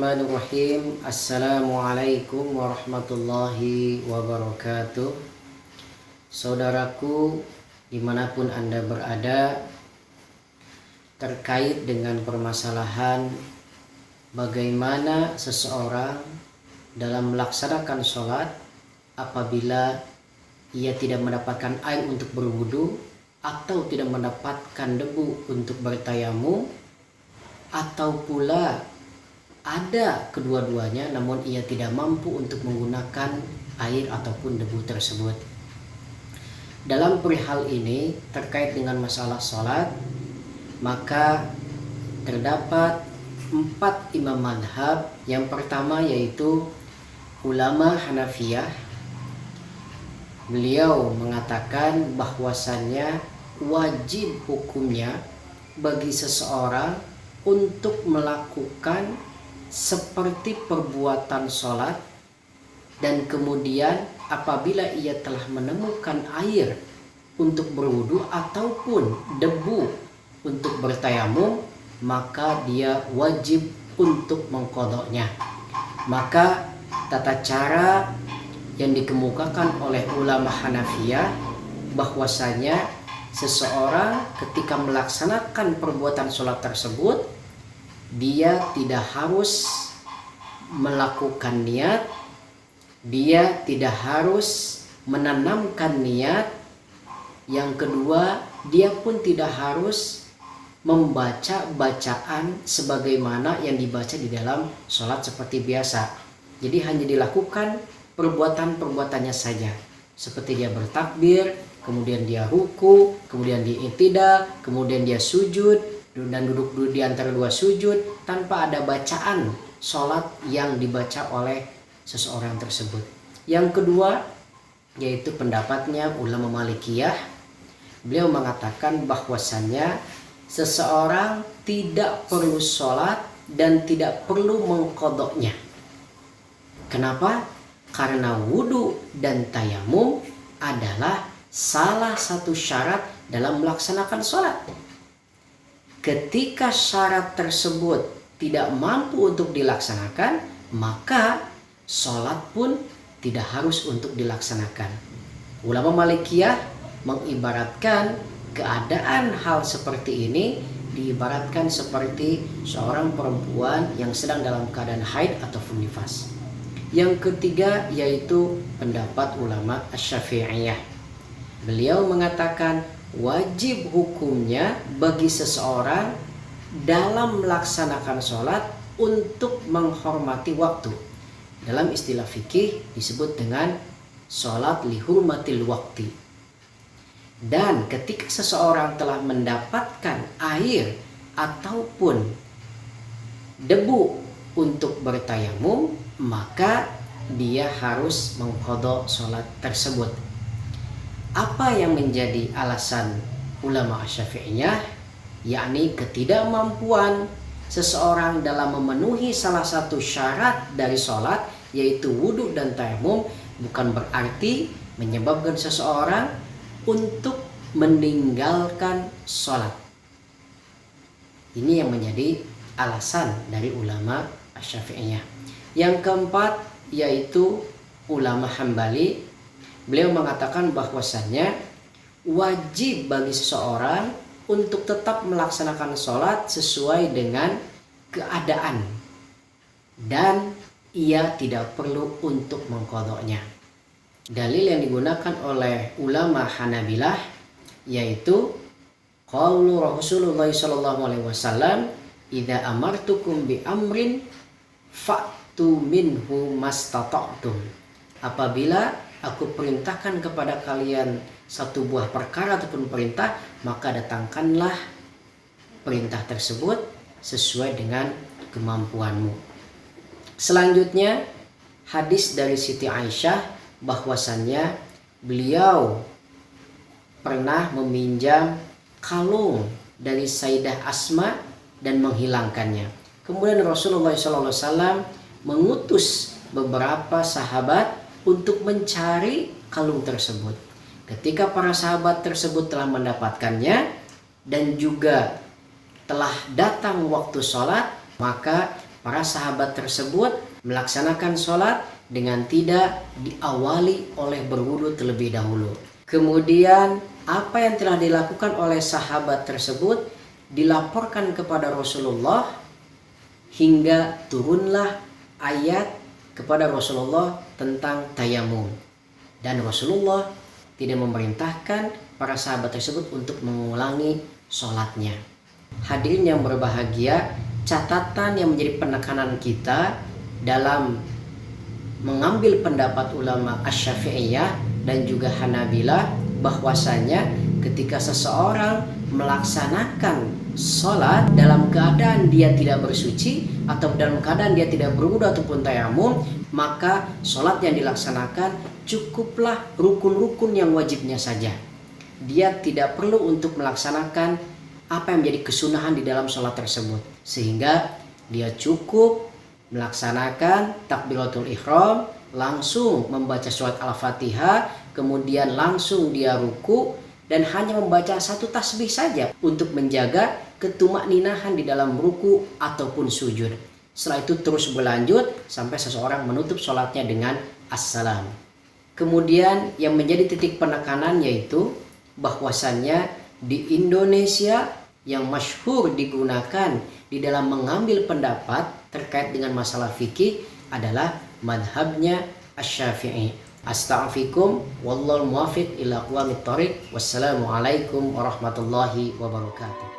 Bismillahirrahmanirrahim. Assalamualaikum warahmatullahi wabarakatuh. Saudaraku, dimanapun Anda berada, terkait dengan permasalahan bagaimana seseorang dalam melaksanakan sholat apabila ia tidak mendapatkan air untuk berwudu atau tidak mendapatkan debu untuk bertayamum, atau pula ada kedua-duanya namun ia tidak mampu untuk menggunakan air ataupun debu tersebut. Dalam perihal ini terkait dengan masalah sholat, maka terdapat 4 imam madhab. Yang pertama yaitu ulama Hanafiyah. Beliau mengatakan bahwasannya wajib hukumnya bagi seseorang untuk melakukan seperti perbuatan sholat, dan kemudian apabila ia telah menemukan air untuk berwudu ataupun debu untuk bertayamum, maka dia wajib untuk mengqadha'nya. Maka tata cara yang dikemukakan oleh ulama Hanafiyah bahwasanya seseorang ketika melaksanakan perbuatan sholat tersebut, dia tidak harus melakukan niat, dia tidak harus menanamkan niat. Yang kedua, dia pun tidak harus membaca bacaan sebagaimana yang dibaca di dalam sholat seperti biasa. Jadi hanya dilakukan perbuatan-perbuatannya saja, seperti dia bertakbir, kemudian dia ruku, kemudian dia i'tidal, kemudian dia sujud dan duduk di antara dua sujud tanpa ada bacaan sholat yang dibaca oleh seseorang tersebut. Yang kedua yaitu pendapatnya ulama Malikiyah. Beliau mengatakan bahwasannya seseorang tidak perlu sholat dan tidak perlu mengqadha'nya. Kenapa? Karena wudu dan tayamum adalah salah satu syarat dalam melaksanakan sholat. Ketika syarat tersebut tidak mampu untuk dilaksanakan, maka sholat pun tidak harus untuk dilaksanakan. Ulama Malikiyah mengibaratkan keadaan hal seperti ini diibaratkan seperti seorang perempuan yang sedang dalam keadaan haid ataupun nifas. Yang ketiga yaitu pendapat ulama Asy-Syafi'iyah. Beliau mengatakan wajib hukumnya bagi seseorang dalam melaksanakan sholat untuk menghormati waktu. Dalam istilah fikih disebut dengan sholat lihurmatil wakti. Dan ketika seseorang telah mendapatkan air ataupun debu untuk bertayamum, maka dia harus mengqadha sholat tersebut. Apa yang menjadi alasan ulama Asy-Syafi'iyah? Yakni ketidakmampuan seseorang dalam memenuhi salah satu syarat dari sholat, yaitu wudhu dan tayamum, bukan berarti menyebabkan seseorang untuk meninggalkan sholat. Ini yang menjadi alasan dari ulama Asy-Syafi'iyah. Yang keempat yaitu ulama Hambali. Beliau mengatakan bahwasannya wajib bagi seseorang untuk tetap melaksanakan sholat sesuai dengan keadaan, dan ia tidak perlu untuk mengqadha'nya. Dalil yang digunakan oleh ulama Hanabilah yaitu qaulu Rasulullah sallallahu alaihi wasallam, "Idza amartukum bi amrin fa'tu minhu mastata'tum." Apabila aku perintahkan kepada kalian satu buah perkara ataupun perintah, maka datangkanlah perintah tersebut sesuai dengan kemampuanmu. Selanjutnya hadis dari Siti Aisyah bahwasannya beliau pernah meminjam kalung dari Sayyidah Asma dan menghilangkannya. Kemudian Rasulullah SAW mengutus beberapa sahabat untuk mencari kalung tersebut. Ketika para sahabat tersebut telah mendapatkannya dan juga telah datang waktu sholat, maka para sahabat tersebut melaksanakan sholat dengan tidak diawali oleh berwudu terlebih dahulu. Kemudian apa yang telah dilakukan oleh sahabat tersebut dilaporkan kepada Rasulullah hingga turunlah ayat kepada Rasulullah tentang tayamum. Dan Rasulullah tidak memerintahkan para sahabat tersebut untuk mengulangi sholatnya. Hadirin yang berbahagia, catatan yang menjadi penekanan kita dalam mengambil pendapat ulama Asy-Syafi'iyah dan juga Hanabilah bahwasanya ketika seseorang melaksanakan sholat dalam keadaan dia tidak bersuci atau dalam keadaan dia tidak berwudu ataupun tayamum, maka sholat yang dilaksanakan cukuplah rukun-rukun yang wajibnya saja. Dia tidak perlu untuk melaksanakan apa yang menjadi kesunahan di dalam sholat tersebut, sehingga dia cukup melaksanakan takbiratul ihram, langsung membaca surat Al-Fatihah, kemudian langsung dia ruku dan hanya membaca satu tasbih saja untuk menjaga ketumakninahan di dalam ruku ataupun sujud. Setelah itu terus berlanjut sampai seseorang menutup sholatnya dengan assalam. Kemudian yang menjadi titik penekanan yaitu bahwasannya di Indonesia yang masyhur digunakan di dalam mengambil pendapat terkait dengan masalah fikih adalah madhabnya Asy-Syafi'i. Astaghfirukum wallahul muwaffiq ila aqwamit thoriq. Wassalamualaikum warahmatullahi wabarakatuh.